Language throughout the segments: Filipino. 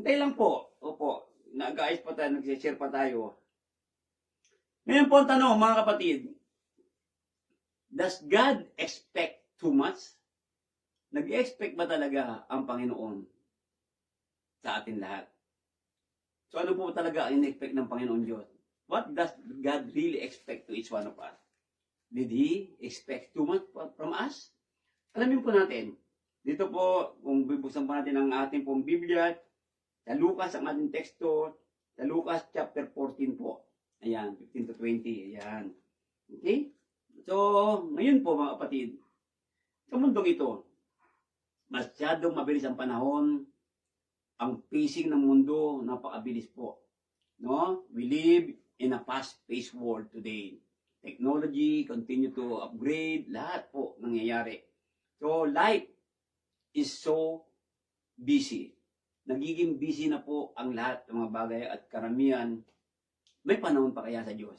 Hintay lang po. Opo. Nag-ayos pa tayo, nag-share pa tayo. Ngayon po ang tanong, mga kapatid. Does God expect too much? Nag-expect ba talaga ang Panginoon sa atin lahat? So ano po talaga ang in-expect ng Panginoon Diyos? What does God really expect to each one of us? Did He expect too much from us? Alamin po natin. Dito po, kung bubuksan pa natin ang ating pong Biblia, sa Lucas ang ating teksto, sa Lucas chapter 14 po. Ayan, 15 to 20. Ayan. Okay? So, ngayon po mga kapatid, sa mundong ito, masyadong mabilis ang panahon, ang pacing ng mundo, napakabilis po. No? We live in a fast-paced world today. Technology continue to upgrade, lahat po nangyayari. So, life is so busy. Nagiging busy na po ang lahat ng mga bagay at karamihan. May panahon pa kaya sa Diyos?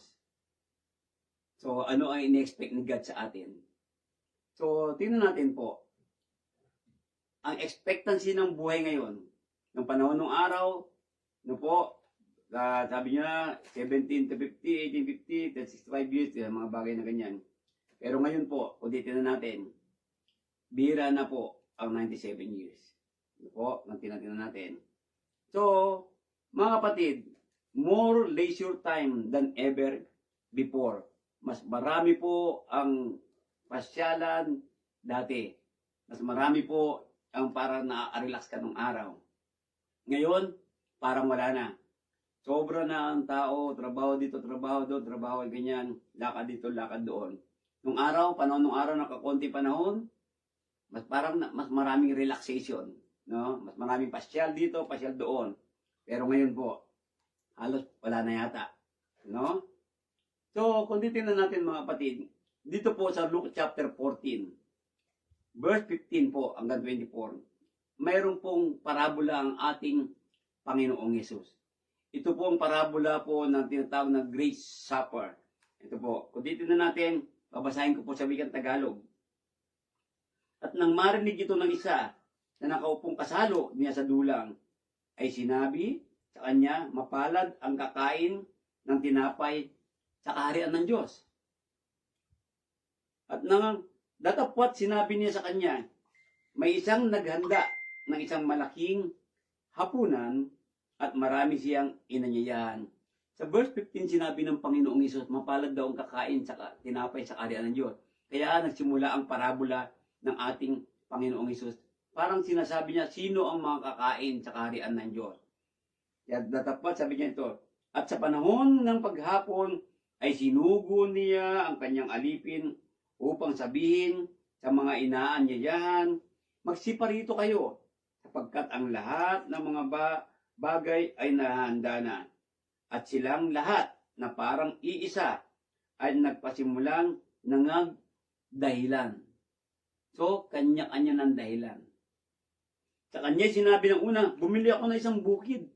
So, ano ang in-expect ni God sa atin? So, tingnan natin po. Ang expectancy ng buhay ngayon, ng panahon ng araw, no po, sabi niya, 17 to 50, 1850, 65 years, mga bagay na ganyan. Pero ngayon po, kung titignan natin, bihira na po ang 97 years. Ano po, ang tinatingnan natin. So, mga kapatid, more leisure time than ever before. Mas marami po ang pasyalan dati. Mas marami po ang parang na-relax ka nung araw. Ngayon, parang wala na. Sobra na ang tao, trabaho dito, trabaho doon, trabaho ganyan, lakad dito, lakad doon. Nung araw, panahon nung araw, nakakonti panahon, mas parang mas maraming relaxation, no? Mas maraming pasyal dito, pasyal doon. Pero ngayon po, halos wala na yata, no? So, kung titingnan natin mga kapatid, dito po sa Luke chapter 14, verse 15 po hanggang 24, mayroon pong parabola ang ating Panginoong Yesus. Ito po ang parabola po ng tinatawag na Great Supper. Ito po, kung titingnan natin, babasahin ko po sa wikang Tagalog. At nang marinig ito ng isa na nakaupong kasalo niya sa dulang, ay sinabi sa kanya, mapalad ang kakain ng tinapay sa kaharian ng Diyos. At nang datapwat sinabi niya sa kanya, may isang naghanda ng isang malaking hapunan at marami siyang inanyayahan. Sa verse 15 sinabi ng Panginoong Hesus, mapalad daw ang kakain sa tinapay sa kaharian ng Diyos. Kaya nagsimula ang parabola ng ating Panginoong Hesus. Parang sinasabi niya, sino ang mga kakain sa kaharian ng Diyos? Kaya datapwat sabi niya ito, at sa panahon ng paghapon ay sinugo niya ang kanyang alipin upang sabihin sa mga inaanyayahan, magsiparito kayo sapagkat ang lahat ng mga bagay ay nahanda na. At silang lahat na parang iisa ay nagpasimulang nangagdahilan. So, kanya-kanya ng dahilan. Sa kanya sinabi ng una, bumili ako ng isang bukid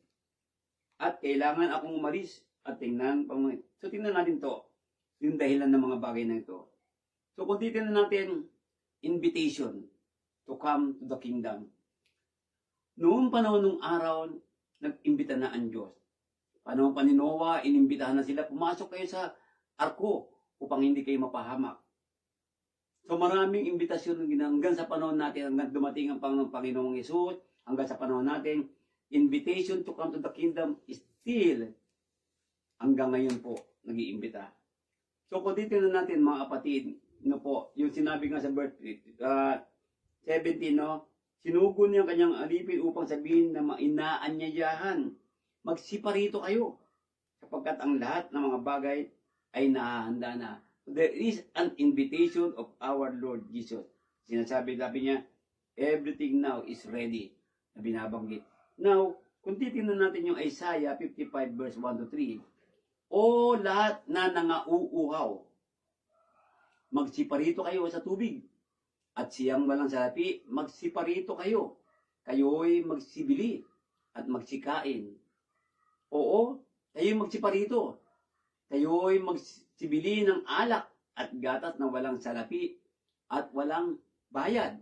at kailangan akong umalis at tingnan. So, tingnan natin to, yung dahilan ng mga bagay na ito. So, kung titingnan natin, invitation to come to the kingdom. Noong panahon ng araw, nag-imbita na ang Diyos. Panahon pa ni Noah, inimbitahan na sila, pumasok kayo sa arko upang hindi kayo mapahamak. So maraming imbitasyon hanggang sa panahon natin, hanggang dumating ang Panginoong Hesus, hanggang sa panahon natin, invitation to come to the kingdom is still hanggang ngayon po nag-iimbita. So kung titignan natin mga kapatid, no po, yung sinabi nga sa verse 17, no, sinugo niya ang kanyang alipin upang sabihin na inaanyayahan, magsiparito kayo sapagkat ang lahat ng mga bagay ay nahahanda na. There is an invitation of our Lord Jesus. Sabi niya, everything now is ready na binabanggit. Now, kung titignan natin yung Isaiah 55 verse 1 to 3, o lahat na nangauuhaw, magsiparito kayo sa tubig. At siyang walang salapi, magsiparito kayo. Kayo'y magsibili at magsikain. Oo, kayo'y magsiparito. Kayo'y magsibili ng alak at gatas na walang salapi at walang bayad.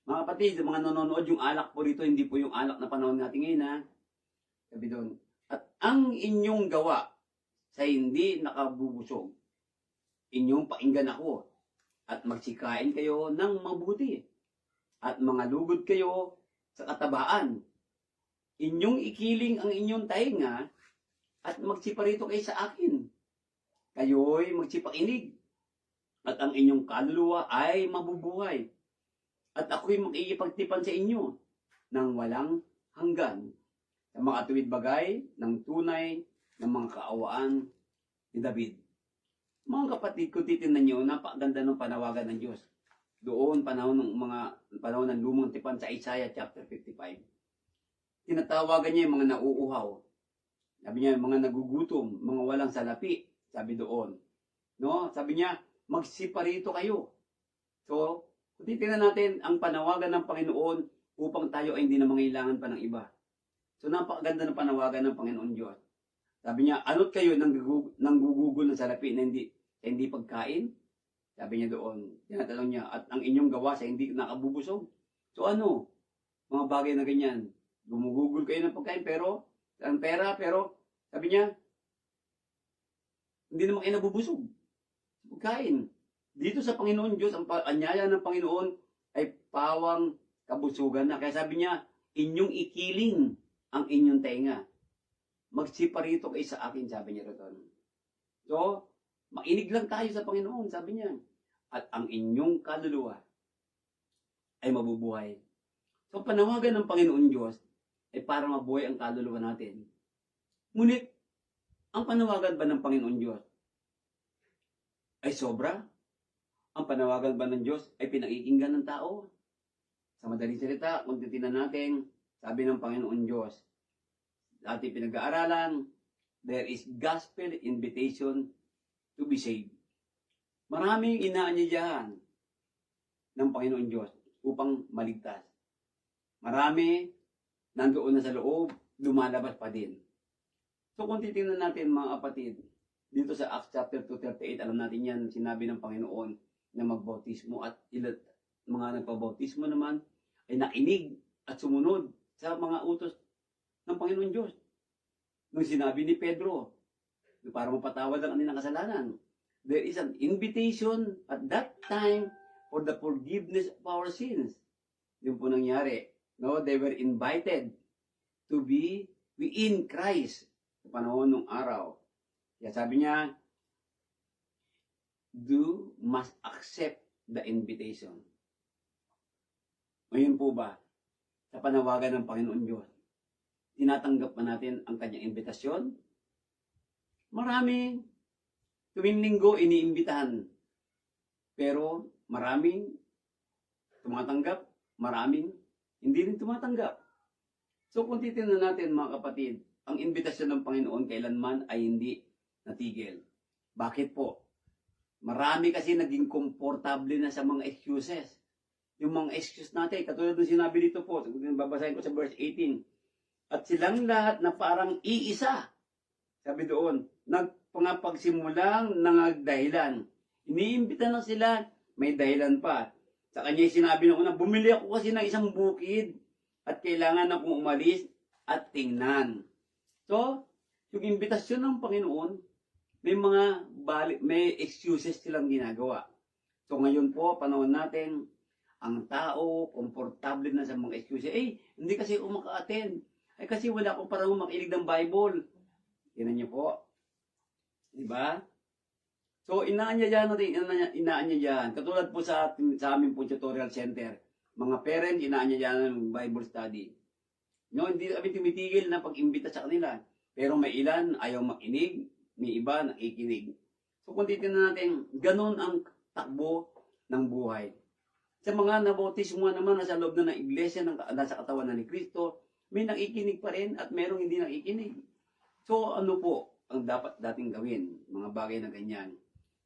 Mga kapatid, mga nanonood, yung alak po rito, hindi po yung alak na panahon natin ngayon, ha? Sabi doon, at ang inyong gawa sa hindi nakabubusog, inyong pakinggan ako, at magsikain kayo ng mabuti, at mga lugod kayo sa katabaan. Inyong ikiling ang inyong tainga, at magsiparito kayo sa akin. Kayo'y magsipakinig, at ang inyong kaluluwa ay mabubuhay. At ako'y makikipagtipan sa inyo ng walang hanggan sa mga tuwid bagay ng tunay ng mga kaawaan ni David. Mga kapatid, kung titignan nyo, napakaganda ng panawagan ng Diyos. Doon, panahon ng lumang tipan sa Isaiah chapter 55. Tinatawagan niya yung mga nauuhaw. Sabi niya, mga nagugutom, mga walang salapi. Sabi doon. No? Sabi niya, magsiparito kayo. So, kung titignan natin ang panawagan ng Panginoon upang tayo ay hindi na mangailangan pa ng iba. So, napakaganda ng panawagan ng Panginoon Diyos. Sabi niya, anot kayo nang gugugol ng salapi na hindi pagkain? Sabi niya doon, tinatanong niya, at ang inyong gawa sa hindi nakabubusog. So ano? Mga bagay na ganyan. Gumugugol kayo ng pagkain, ang pera, pero sabi niya, hindi naman kayo nabubusog. Pagkain. Dito sa Panginoon Diyos, ang anyaya ng Panginoon ay pawang kabusugan na. Kaya sabi niya, inyong ikiling ang inyong tenga. Magsiparito kayo sa akin, sabi niya doon. So, mainig lang tayo sa Panginoon, sabi niya. At ang inyong kaluluwa ay mabubuhay. So, panawagan ng Panginoon Diyos ay para mabuhay ang kaluluwa natin. Ngunit, ang panawagan ba ng Panginoon Diyos ay sobra? Ang panawagan ba ng Diyos ay pinakikinggan ng tao? Sa madaling salita, kung titignan natin, sabi ng Panginoon Diyos, ating pinag-aaralan, there is gospel invitation to be saved. Maraming inaanyayahan ng Panginoon Diyos upang maligtas. Marami nandoon na sa loob, lumalabas pa din. So kung titingnan natin mga kapatid, dito sa Acts chapter 2:38, alam natin yan, sinabi ng Panginoon na magbautismo at mga nagpabautismo naman ay nakinig at sumunod sa mga utos ng Panginoon Diyos. Nung sinabi ni Pedro, para mapatawad ang kanilang kasalanan, there is an invitation at that time for the forgiveness of our sins. Yun po nangyari. No, they were invited to be within Christ sa panahon ng araw. Kaya sabi niya, you must accept the invitation. Ngayon po ba, sa panawagan ng Panginoon Diyos, tinatanggap pa natin ang kanyang imbitasyon? Marami tuwing linggo iniimbitahan. Pero maraming tumatanggap, maraming hindi rin tumatanggap. So kung titignan natin mga kapatid, ang imbitasyon ng Panginoon kailanman ay hindi natigil. Bakit po? Marami kasi naging komportable na sa mga excuses. Yung mga excuse natin, katulad ng sinabi dito po, babasahin ko sa verse 18. At silang lahat na parang iisa. Sabi doon, nagpangapagsimulang nangagdahilan. Iniimbita na sila, may dahilan pa. Sa kanya sinabi ng una, bumili ako kasi ng isang bukid at kailangan akong umalis at tingnan. So, yung imbitasyon ng Panginoon, may excuses silang ginagawa. So ngayon po, panahon natin, ang tao, komportable na sa mga excuses. Hindi kasi ako maka-attend. Kasi wala akong parang makinig ng Bible. Tinan niyo po. Diba? So, inaanyayahan natin, inaanyayahan. Katulad po sa aming po tutorial center. Mga parents, inaanyayahan ng Bible study. No, hindi kami tumitigil na pag-imbita sa kanila. Pero may ilan, ayaw makinig. May iba, nakikinig. So, kung titignan natin, ganun ang takbo ng buhay. Sa mga nabautismo naman, nasa loob na ng iglesia, nasa katawan na ni Kristo, may nakikinig pa rin at merong hindi nakikinig. So, ano po ang dapat dating gawin? Mga bagay na ganyan.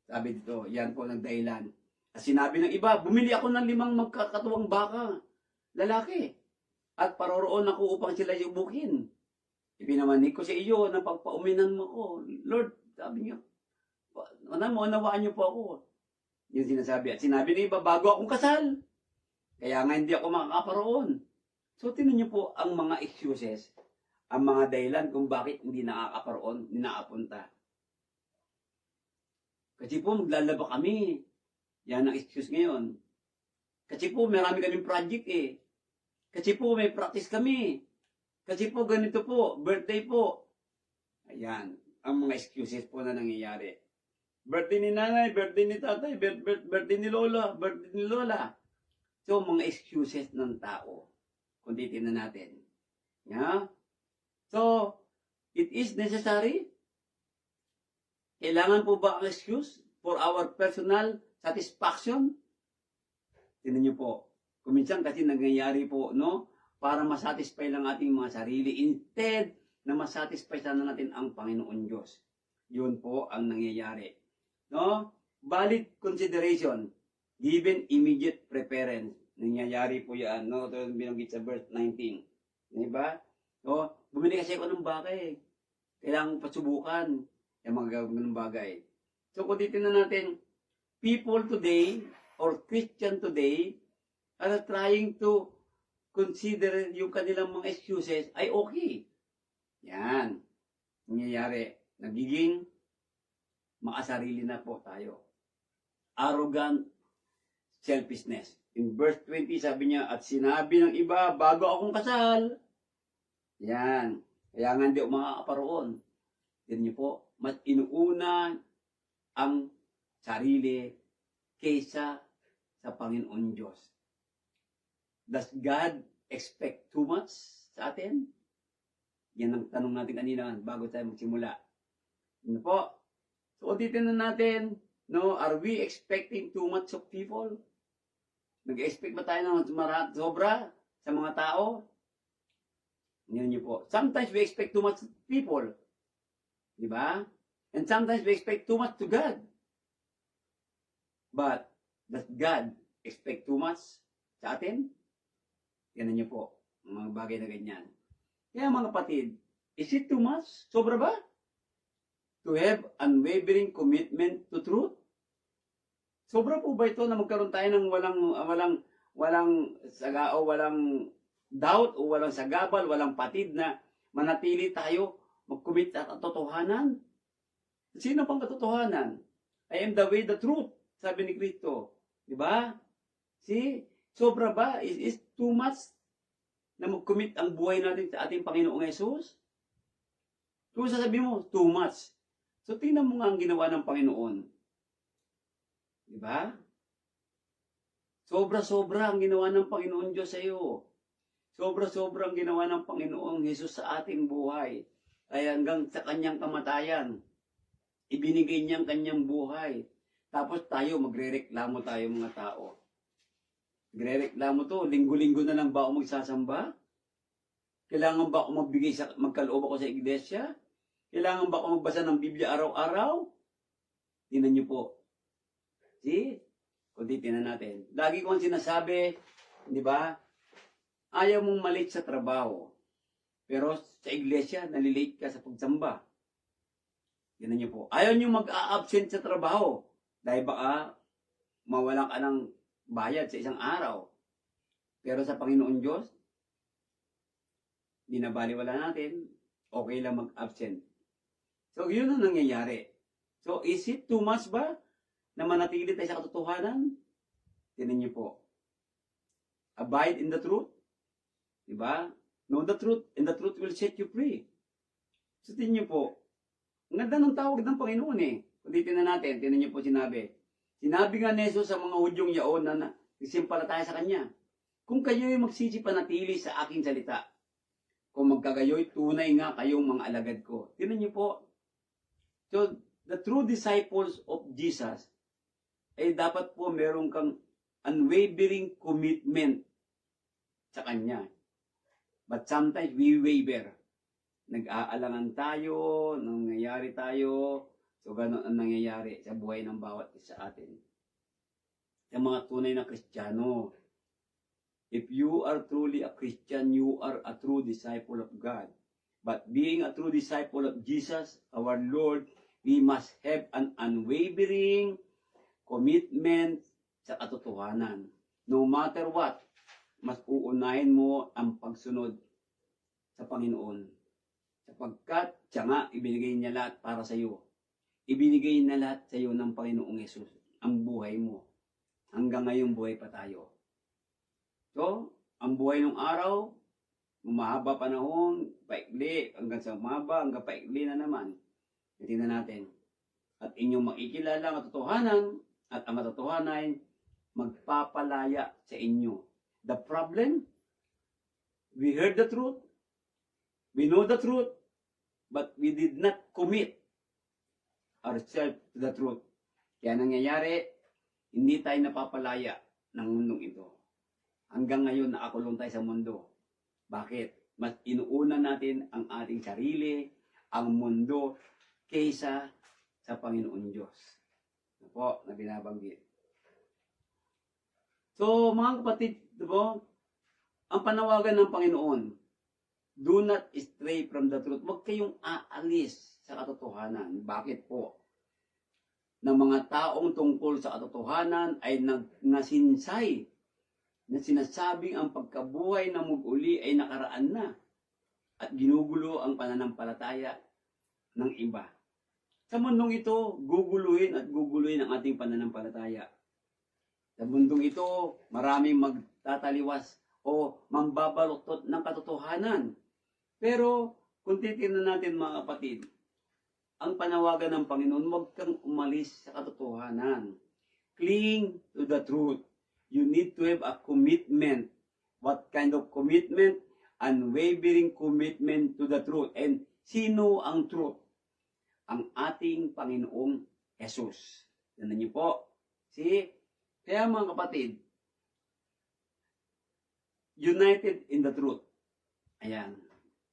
Sabi dito, yan po nagdahilan. At sinabi ng iba, bumili ako ng 5 magkakatuwang baka, lalaki. At paroroon ako upang sila yubukin. Ipinamanig ko sa iyo na pagpauminan mo ko. Lord, sabi niyo, unawaan niyo po ako. Yung sinasabi. At sinabi ng iba, bago akong kasal. Kaya nga hindi ako makakaparoon. So, tinan niyo po ang mga excuses. ang mga dahilan kung bakit hindi nakakaparoon, hindi nakapunta. Kasi po maglalaba kami. Yan ang excuse ngayon. Kasi po marami kaming project eh. Kasi po may practice kami. Kasi po ganito po, birthday po. Ayan, ang mga excuses po na nangyayari. Birthday ni nanay, birthday ni tatay, birthday ni lola, birthday ni lola. So, mga excuses ng tao. Kung titignan natin. Yeah? So, it is necessary. Kailangan po ba ang excuse for our personal satisfaction? Tingnan niyo po. Kuminsan kasi nangyayari po, no? Para masatisfy lang ating mga sarili instead na masatisfy sana natin ang Panginoon Diyos. Yun po ang nangyayari. No? Valid consideration, given immediate preference. Nangyayari po yan, no? Ito yung binanggit sa verse 19. Diba? No? Bumili kasi ako ng bagay. Kailangan pasubukan yung mga ganung bagay. So kung titignan natin, people today, or Christian today, are trying to consider yung kanilang mga excuses ay okay. Yan. Nangyayari. Nagiging makasarili na po tayo. Arrogant selfishness. In verse 20, sabi niya, at sinabi ng iba, bago akong kasal. Yan. Kaya nga hindi ako makakaparoon. Tignan niyo po, mas inuuna ang sarili kaysa sa Panginoon Diyos. Does God expect too much sa atin? Yan ang tanong natin kanina bago tayo magsimula. Ano po? So, titignan natin, no, are we expecting too much of people? Nag-expect ba tayo ng sobra sa mga tao? Yan niyo po. Sometimes we expect too much of people. Di ba? And sometimes we expect too much to God. But, does God expect too much sa atin? Yan niyo po. Mga bagay na ganyan. Kaya mga kapatid, is it too much? Sobra ba? To have unwavering commitment to truth? Sobra po ba ito na magkaroon tayo ng walang saga o walang doubt o walang sagabal, walang patid na manatili tayo mag-commit sa katotohanan? Sino pang katotohanan? I am the way, the truth, sabi ni Kristo. Di ba? See? Sobra ba? Is too much na mag-commit ang buhay natin sa ating Panginoong Yesus? Kung sasabihin mo, too much. So, tingnan mo nga ang ginawa ng Panginoon. Diba? Sobra-sobra ang ginawa ng Panginoon Diyos sa iyo. Sobra-sobra ang ginawa ng Panginoong Jesus sa ating buhay. Ay hanggang sa kanyang kamatayan, ibinigay niya ang kanyang buhay. Tapos tayo, magre-reklamo tayo mga tao. Magre-reklamo to, linggo-linggo na lang ba ako magsasamba? Kailangan ba ako magkaloob ako sa iglesia? Kailangan ba ako magbasa ng Biblia araw-araw? Tingnan niyo po. See? Kung titignan natin. Lagi ko ang sinasabi, di ba? Ayaw mong malate sa trabaho. Pero sa iglesia, nalilate ka sa pagsamba. Tingnan niyo po. Ayaw niyo mag-a-absent sa trabaho. Dahil baka mawalan ka ng bayad sa isang araw. Pero sa Panginoon Diyos, binabaliwala natin, okay lang mag-absent. So, yun ang nangyayari. So, is it too much ba na manatili tayo sa katotohanan? Tingnan niyo po. Abide in the truth. Diba? Know the truth, and the truth will set you free. So, tingnan niyo po. Ang ganda ng tawag ng Panginoon eh. Kung titignan natin, tingnan niyo po sinabi. Sinabi nga ni Jesus sa mga Hudyong yaon na nagsimpalataya sa Kanya, kung kayo'y magsisipanatili sa aking salita, kung magkagayoy, tunay nga kayong mga alagad ko. Tingnan niyo po. So, the true disciples of Jesus, ay dapat po meron kang unwavering commitment sa Kanya. But sometimes we waver. Nag-aalangan tayo, nangyayari tayo, so gano'n ang nangyayari sa buhay ng bawat isa sa atin. Sa mga tunay na Kristiyano, if you are truly a Christian, you are a true disciple of God. But being a true disciple of Jesus, our Lord, we must have an unwavering commitment sa katotohanan. No matter what, mas uunahin mo ang pagsunod sa Panginoon. Sapagkat siya nga, ibinigay niya lahat para sa iyo. Ibinigay na lahat sa iyo ng Panginoong Yesus ang buhay mo. Hanggang ngayon buhay pa tayo. So, ang buhay ng araw, mahaba panahon, paikli, hanggang sa mahaba, hanggang paikli na naman. Tingnan natin. At inyong makikilala ang katotohanan at ang katotohanan magpapalaya sa inyo. The problem, we heard the truth, we know the truth, but we did not commit ourselves to the truth. Kaya nangyayari, hindi tayo napapalaya ng mundong ito. Hanggang ngayon, nakakulong tayo sa mundo. Bakit? Mas inuuna natin ang ating sarili, ang mundo, kaysa sa Panginoon Diyos. Ito po, na binabanggit. So, mga kapatid, ang panawagan ng Panginoon, do not stray from the truth. Huwag kayong aalis sa katotohanan. Bakit po? Ng mga taong tungkol sa katotohanan ay nasinsay na sinasabing ang pagkabuhay na muli ay nakaraan na at ginugulo ang pananampalataya ng iba. Sa mundong ito, guguluhin at guguluhin ang ating pananampalataya. Sa mundong ito, maraming magtataliwas o mambabaluktot ng katotohanan. Pero kung titignan natin mga kapatid, ang panawagan ng Panginoon, huwag kang umalis sa katotohanan. Cling to the truth. You need to have a commitment. What kind of commitment? Unwavering commitment to the truth. And sino ang truth? Ang ating Panginoong Jesus. Yan niyo po. See? Kaya mga kapatid, united in the truth. Ayan.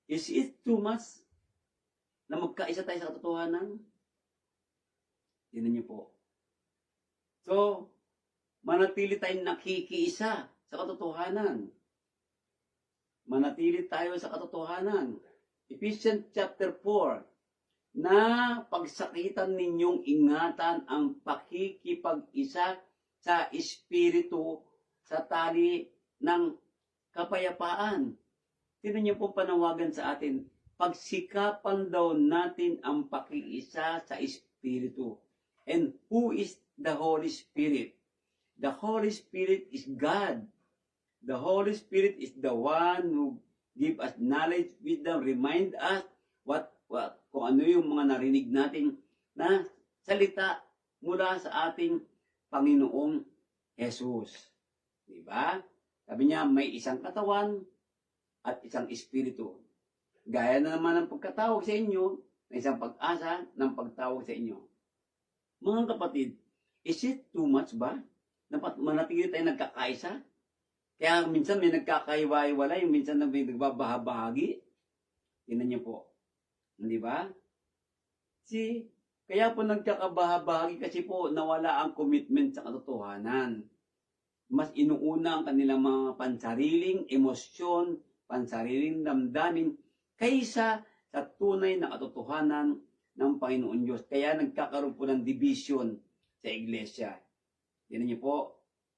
Is it too much na magkaisa tayo sa katotohanan? Yan niyo po. So, manatili tayong nakikiisa sa katotohanan. Manatili tayo sa katotohanan. Ephesians chapter 4, na pagsakitan ninyong ingatan ang pakikipag-isa sa Espiritu sa tali ng kapayapaan. Tingnan niyo po panawagan sa atin. Pagsikapan daw natin ang pakiisa sa Espiritu. And who is the Holy Spirit? The Holy Spirit is God. The Holy Spirit is the one who give us knowledge, wisdom, remind us kung ano yung mga narinig natin na salita mula sa ating Panginoong Jesus. Diba? Sabi niya, may isang katawan at isang espiritu. Gaya na naman ng pagkatawag sa inyo, may isang pag-asa ng pagtawag sa inyo. Mga kapatid, is it too much ba? Manatili tayo nagkakaisa? Kaya minsan may nagkakaiwa-iwalay, minsan may nagbabahabahagi. Tingnan niyo po. Hindi ba? Kaya po nagkakabahabahagi kasi po nawala ang commitment sa katotohanan. Mas inuuna ang kanilang mga pansariling emosyon, pansariling damdamin, kaysa sa tunay na katotohanan ng Panginoon Diyos. Kaya nagkakaroon po ng division sa iglesia. Yan niyo po,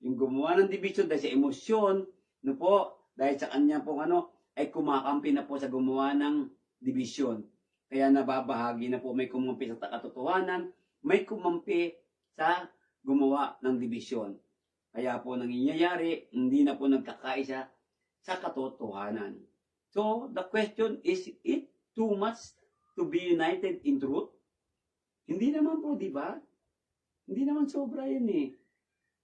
yung gumawa ng division dahil sa emosyon, dahil sa kanya po ay kumakampi na po sa gumawa ng division. Kaya nababahagi na po, may kumampi sa katotohanan, may kumampi sa gumawa ng division. Kaya po nangyayari, hindi na po nagkakaisa sa katotohanan. So, the question is it too much to be united in truth? Hindi naman po, di ba? Hindi naman sobra yan eh.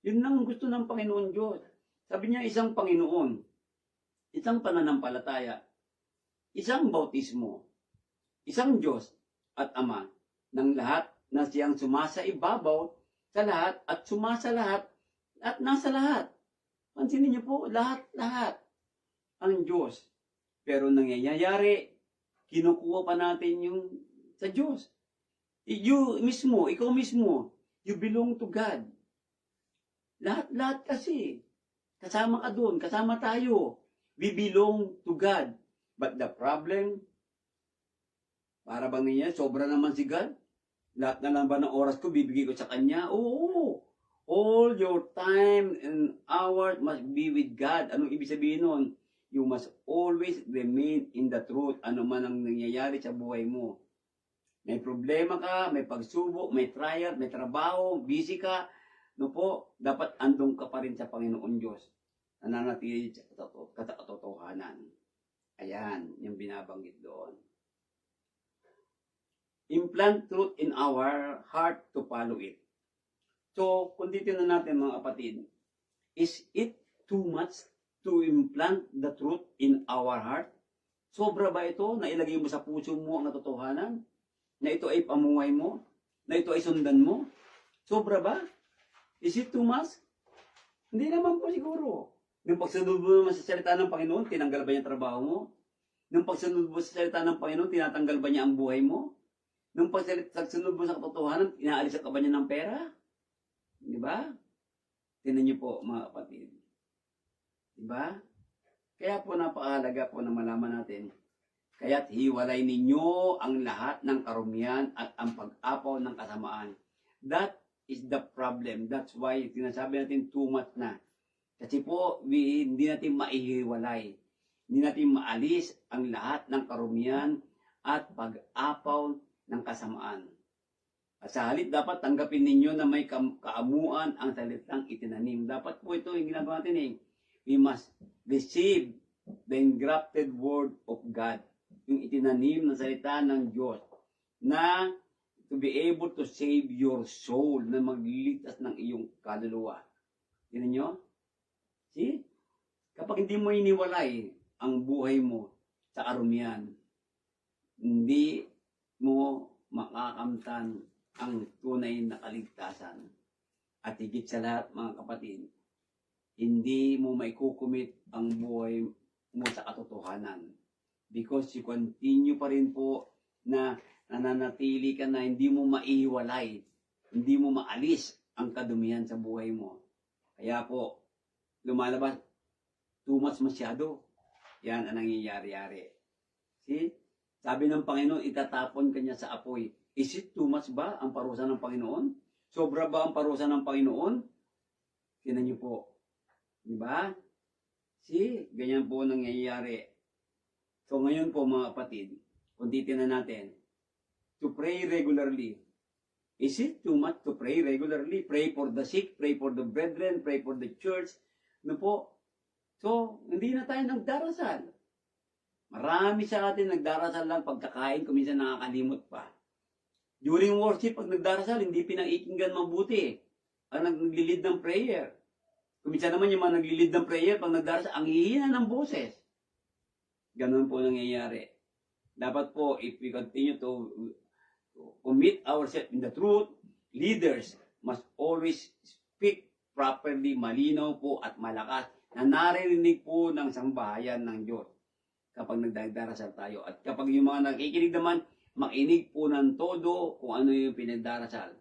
Yun lang gusto ng Panginoon Diyos. Sabi niya, isang Panginoon, isang pananampalataya, isang bautismo, isang Diyos at Ama ng lahat na siyang sumasaibabaw sa lahat at sumasa lahat at nasa lahat. Pansinin niyo po, lahat ang Diyos. Pero nangyayari, kinukuha pa natin yung sa Diyos. Ikaw mismo, you belong to God. Lahat kasi. Kasama ka doon, kasama tayo. We belong to God. But the problem, para bang niya, sobra naman si God? Lahat na lang ba ng oras ko, bibigay ko sa Kanya? Oo. All your time and hours must be with God. Anong ibig sabihin nun? You must always remain in the truth. Ano man ang nangyayari sa buhay mo. May problema ka, may pagsubok, may trial, may trabaho, busy ka, no po, dapat andong ka pa rin sa Panginoon Diyos. Nananatili sa katotohanan. Ayan, yung binabanggit doon. Implant truth in our heart to follow it. So, kung titignan natin mga kapatid, is it too much to implant the truth in our heart? Sobra ba ito na ilagay mo sa puso mo ang katotohanan? Na ito ay pamuhay mo? Na ito ay sundan mo? Sobra ba? Is it too much? Hindi naman po siguro. Nung pagsunod mo naman sa salita ng Panginoon, tinanggal ba niya ang trabaho mo? Nung pagsunod mo sa salita ng Panginoon, tinatanggal ba niya ang buhay mo? Nung pagsunod mo sa katotohanan, inaalis ka ba niya ng pera? Di ba? Tingnan niyo po mga kapatid. Di ba? Kaya po napakahalaga po na malaman natin. Kaya't hiwalay ninyo ang lahat ng karumihan at ang pag-apaw ng kasamaan. That is the problem. That's why sinasabi natin too much na. Kasi po, hindi natin maihiwalay. Hindi natin maalis ang lahat ng karumihan at pag-apaw ng kasamaan. At sa halip, dapat tanggapin ninyo na may kaamuan ang salitang itinanim. Dapat po ito yung ginagawa natin eh. We must receive the engrafted word of God. Yung itinanim na salita ng Diyos na to be able to save your soul, na magliligtas ng iyong kaluluwa. Tingnan nyo? See? Kapag hindi mo iniwalay ang buhay mo sa karumihan, hindi mo makakamtan ang tunay na kaligtasan. At higit sa lahat, mga kapatid, hindi mo maikukumit ang buhay mo sa katotohanan. Because you continue pa rin po na nananatili ka na hindi mo maihiwalay, hindi mo maalis ang kadumihan sa buhay mo. Kaya po, lumalabas, too much masyado. Yan ang nangyayari-yari. See? Sabi ng Panginoon, itatapon ka niya sa apoy. Is it too much ba ang parusa ng Panginoon? Sobra ba ang parusa ng Panginoon? Tingnan niyo po. Diba? See? Ganyan po nangyayari. So ngayon po mga kapatid, kung titignan natin, to pray regularly. Is it too much to pray regularly? Pray for the sick, pray for the brethren, pray for the church. Ano po? So, hindi na tayo nagdarasal. Marami sa atin nagdarasal lang pagkakain, kuminsan nakakalimot pa. During worship, pag nagdarasal, hindi pinakikinggan mabuti. Ang naglilid ng prayer. Kuminsan naman yung mga naglilid ng prayer, pag nagdarasal, ang hihina ng boses. Ganun po nangyayari. Dapat po, if we continue to commit ourselves in the truth, leaders must always speak properly, malinaw po at malakas na naririnig po ng sambahayan ng Diyos kapag nagdarasal tayo. At kapag yung mga nakikinig naman, makinig po ng todo kung ano yung pinagdarasal.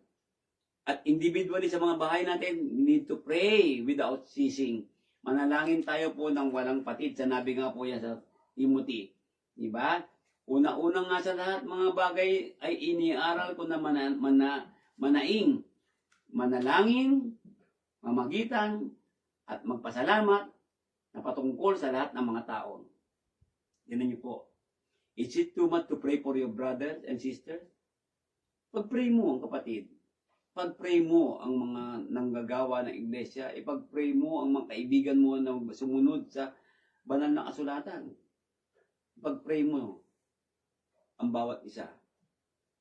At individually sa mga bahay natin, we need to pray without ceasing. Manalangin tayo po ng walang patid. Sanabi nga po yan sa Timothy. Diba? Una-una nga sa lahat mga bagay ay iniaral ko na manaing, manalangin, mamagitan, at magpasalamat na patungkol sa lahat ng mga tao. Yan niyo po. Is it too much to pray for your brothers and sisters? Pag-pray mo ang kapatid. Pag-pray mo ang mga nanggagawa ng iglesia. Ipag-pray mo ang mga kaibigan mo na sumunod sa banal na kasulatan. Pag-pray mo ang bawat isa.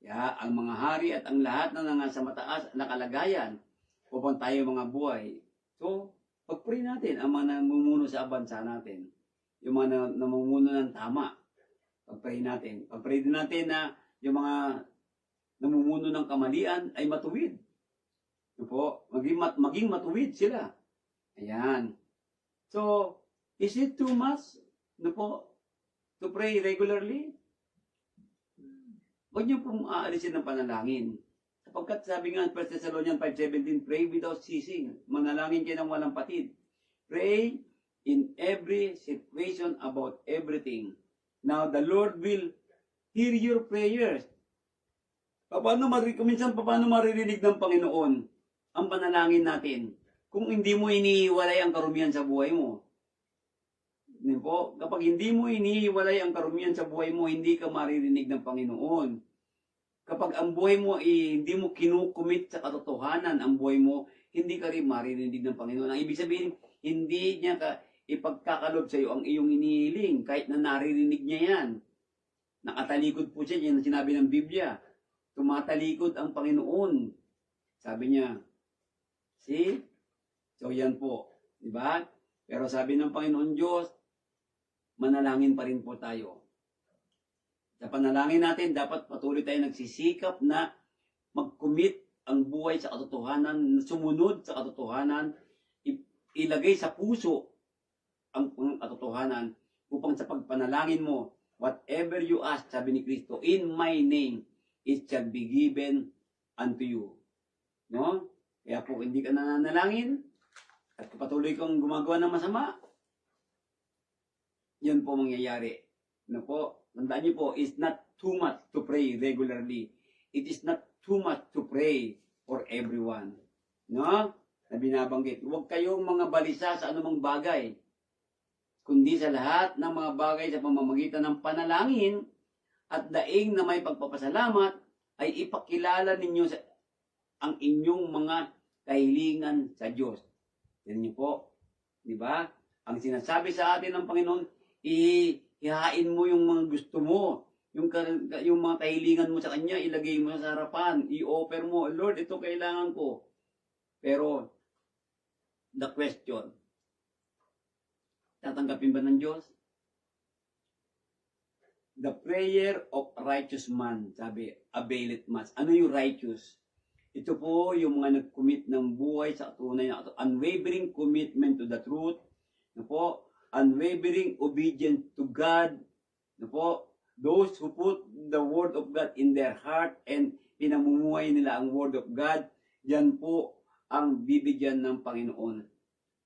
Kaya ang mga hari at ang lahat na nasa mataas na kalagayan upang tayo mga buhay. So, pag-pray natin ang mga namumuno sa bansa natin. Yung mga namumuno ng tama. Pag-pray natin. Pag-pray din natin na yung mga namumuno ng kamalian ay matuwid. Ano po? Maging matuwid sila. Ayan. So, is it too much? Ano po? To pray regularly? Huwag niyo pong aalisin ng panalangin. Sapagkat sabi nga 1 Thessalonians 5:17, pray without ceasing. Manalangin kayo ng walang patid. Pray in every situation about everything. Now, the Lord will hear your prayers. Paano maririnig ng Panginoon ang panalangin natin kung hindi mo iniiwalay ang karumihan sa buhay mo? Hindi po, kapag hindi mo inihiwalay ang karumihan sa buhay mo, hindi ka maririnig ng Panginoon. Kapag ang buhay mo hindi mo kinukumit sa katotohanan ang buhay mo, hindi ka rin maririnig ng Panginoon. Ang ibig sabihin, hindi niya ka ipagkakalob sa iyo ang iyong inihiling, kahit na naririnig niya yan. Nakatalikod po siya, yan ang sinabi ng Biblia. Tumatalikod ang Panginoon. Sabi niya, see? So yan po, di ba? Pero sabi ng Panginoon Diyos, manalangin pa rin po tayo. Sa panalangin natin, dapat patuloy tayo nagsisikap na mag-commit ang buhay sa katotohanan, sumunod sa katotohanan, ilagay sa puso ang katotohanan upang sa pagpanalangin mo, whatever you ask, sabi ni Kristo, in my name, it shall be given unto you. No? Kaya po, hindi ka nananalangin at patuloy kang gumagawa ng masama, yan po mangyayari. No po? Tandaan niyo po, it's not too much to pray regularly. It is not too much to pray for everyone. No? Na binabanggit. Huwag kayong mga balisa sa anumang bagay, kundi sa lahat ng mga bagay sa pamamagitan ng panalangin at daing na may pagpapasalamat ay ipakilala ninyo ang inyong mga kahilingan sa Diyos. Yan niyo po. Di ba? Ang sinasabi sa atin ng Panginoon, ihain mo yung mga gusto mo. Yung mga kahilingan mo sa Kanya, ilagay mo sa harapan. I-offer mo, Lord, ito kailangan ko. Pero, the question, tatanggapin ba ng Diyos? The prayer of righteous man, sabi, availeth much. Ano yung righteous? Ito po yung mga nag-commit ng buhay sa tunay na unwavering commitment to the truth. No po? Unwavering obedience to God. No po? Those who put the Word of God in their heart and pinamumuhay nila ang Word of God, yan po ang bibigyan ng Panginoon.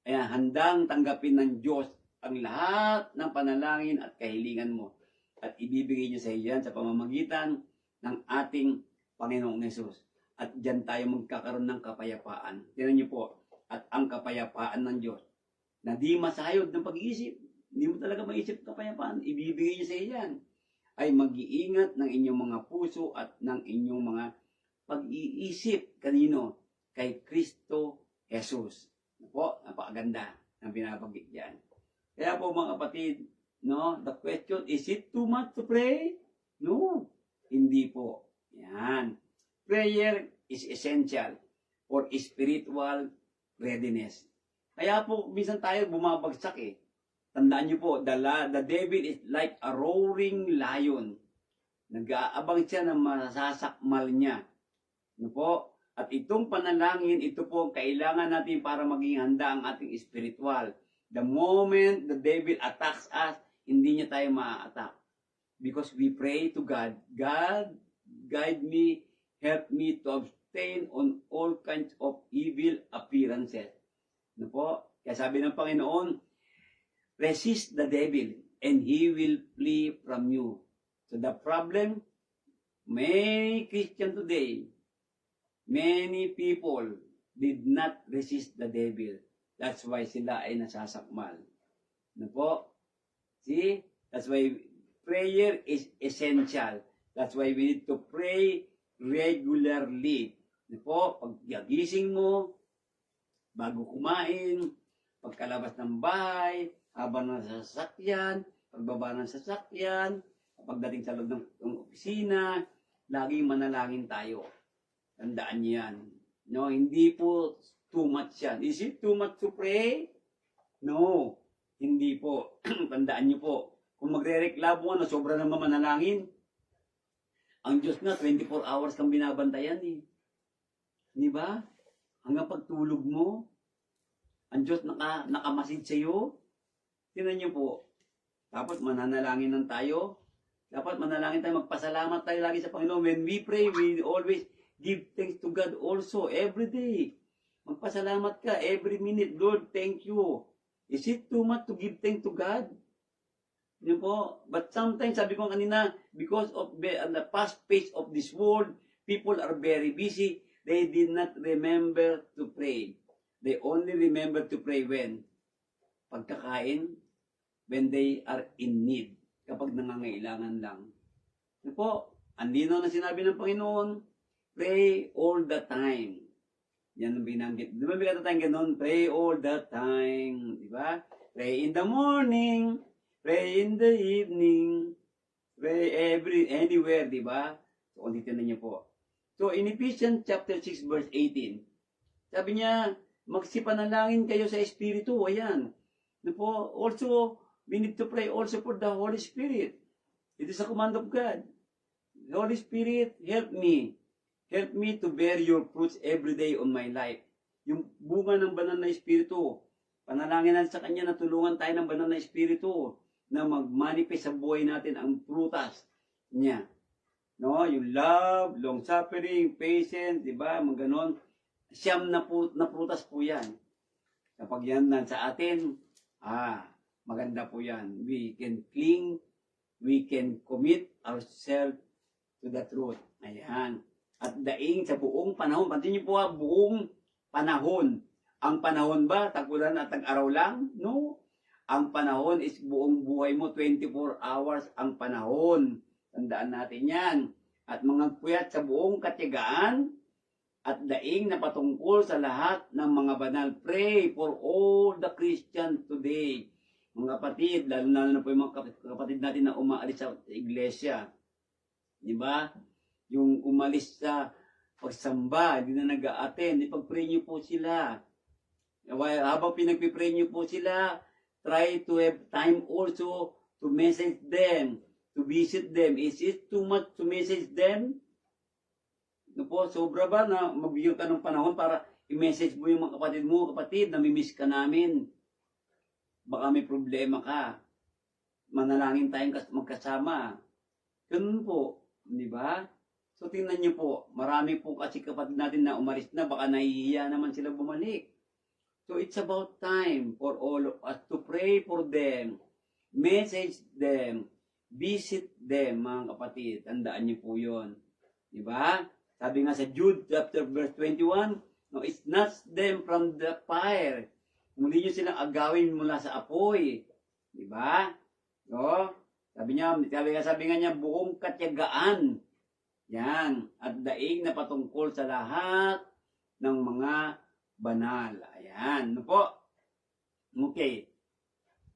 Kaya handang tanggapin ng Diyos ang lahat ng panalangin at kahilingan mo. At ibibigay niya sa iyo yan sa pamamagitan ng ating Panginoong Hesus. At diyan tayo magkakaroon ng kapayapaan. Tingnan niyo po, at ang kapayapaan ng Diyos, na di masayod ng pag-iisip, hindi mo talaga maisip kapayapaan, ibibigay niya sa iyo yan, ay mag-iingat ng inyong mga puso at ng inyong mga pag-iisip kanino? Kay Kristo Jesus. Po, napakaganda ng binabanggit diyan. Kaya po mga kapatid, no, the question, is it too much to pray? No, hindi po. Yan. Prayer is essential for spiritual readiness. Kaya po, minsan tayo bumabagsak eh. Tandaan niyo po, the devil is like a roaring lion. Nag-aabang siya na masasakmal niya. No po? At itong panalangin, ito po ang kailangan natin para maging handa ang ating spiritual. The moment the devil attacks us, hindi niya tayo ma-attack. Because we pray to God, God, guide me, help me to abstain on all kinds of evil appearances. No po? Kaya sabi ng Panginoon, resist the devil and he will flee from you. So the problem, many Christians today, many people did not resist the devil. That's why sila ay nasasakmal. No po? See? That's why prayer is essential. That's why we need to pray regularly. Ano po, paggising mo, bago kumain, pagkalabas ng bahay, habang nasa sasakyan, pagbaba ng sasakyan, pagdating sa loob ng opisina, laging manalangin tayo. Tandaan niyo yan. No, hindi po too much yan. Is it too much to pray? No, hindi po. Tandaan niyo po, kung magre-reklamo ka na sobra naman manalangin, ang Diyos nga, 24 hours kang binabantayan eh. Di ba? Hanggang pagtulog mo, ang Diyos nakamasid sa iyo. Tingnan niyo po. Dapat mananalangin lang tayo. Dapat manalangin tayo, magpasalamat tayo lagi sa Panginoon. When we pray, we always give thanks to God also, every day. Magpasalamat ka, every minute. Lord, thank you. Is it too much to give thanks to God? Yun po. But sometimes, sabi ko kanina, because of the fast pace of this world, people are very busy. They did not remember to pray. They only remember to pray when? Pagkakain, when they are in need, kapag nangangailangan lang. Ano po, andino na sinabi ng Panginoon, pray all the time. Yan ang binanggit. Di ba bigyan tayong ganun? Pray all the time. Di ba? Pray in the morning, pray in the evening, pray anywhere, di ba? So, ulitin na niyo po. So, in Ephesians chapter 6 verse 18, sabi niya, magsipanalangin kayo sa Espiritu. Ayan. Ano po? Also, we need to pray also for the Holy Spirit. It is a command of God. Holy Spirit, help me. Help me to bear your fruits every day on my life. Yung bunga ng banal na Espiritu. Panalangin sa Kanya na tulungan tayo ng banal na Espiritu na mag-manifest sa buhay natin ang prutas niya. No, yung love, long suffering, patience, di ba? Mga ganon. Siyam na prutas po yan. Kapag yan sa atin, maganda po yan. We can cling, we can commit ourselves to the truth. Ayan. At daing sa buong panahon, pansin niyo po buong panahon. Ang panahon ba, tag-ulan at tag-araw lang? No. Ang panahon is buong buhay mo, 24 hours ang panahon. Tandaan natin yan. At mga puyat sa buong katiyagaan, at daing na patungkol sa lahat ng mga banal. Pray for all the Christians today. Mga kapatid, lalo na po yung mga kapatid natin na umaalis sa iglesia. Di ba? Yung umalis sa pagsamba, hindi na nag-a-attend, ipag-pray niyo po sila. Habang pinagpipray niyo po sila, try to have time also to message them, to visit them. Is it too much to message them? No po, sobra ba na magbigyan ka ng panahon para i-message mo yung mga kapatid mo, kapatid, namimiss ka namin. Baka may problema ka. Manalangin tayong magkasama. Ganun po, di ba? So tingnan niyo po, marami po kasi kapatid natin na umalis na, baka nahihiya naman sila bumalik. So it's about time for all of us to pray for them, message them, visit them, mga kapatid. Tandaan niyo po yun. Di ba? Sabi nga sa Jude chapter verse 21, no, it's not them from the fire. Hindi nyo silang agawin mula sa apoy. Di ba? No? Sabi nga niya, buong katiyagaan. Yan. At daig na patungkol sa lahat ng mga banal. Ayan. No po? Okay.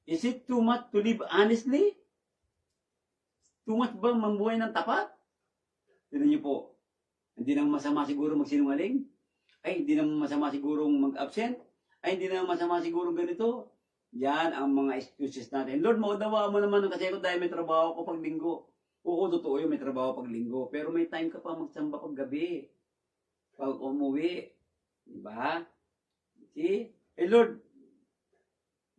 Is it too much to live honestly? Too much ba mambuhay ng tapat? Tignan niyo po. Hindi naman masama siguro magsinungaling. Ay, hindi naman masama siguro mag-absent. Ay, hindi naman masama siguro ganito. Yan ang mga excuses natin. Lord, maudawa mo naman kasi ako dahil may trabaho ko pag linggo. Oo, totoo yun, may trabaho pag linggo. Pero may time ka pa magsamba pag gabi. Pag umuwi. Diba? See? Eh Lord,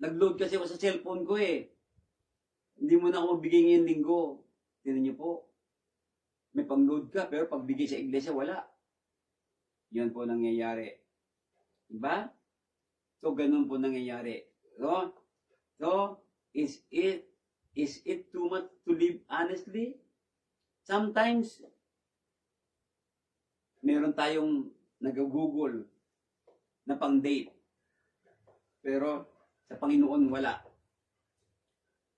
nag-load kasi ako sa cellphone ko eh. Hindi mo na ako magbigay ngayong linggo. Tignan niyo po. May pang-load ka, pero pagbigay sa iglesia, wala. Yan po nangyayari. Diba? So, ganun po nangyayari. So, is it too much to live honestly? Sometimes, meron tayong nag-google na pang-date. Pero, sa Panginoon, wala.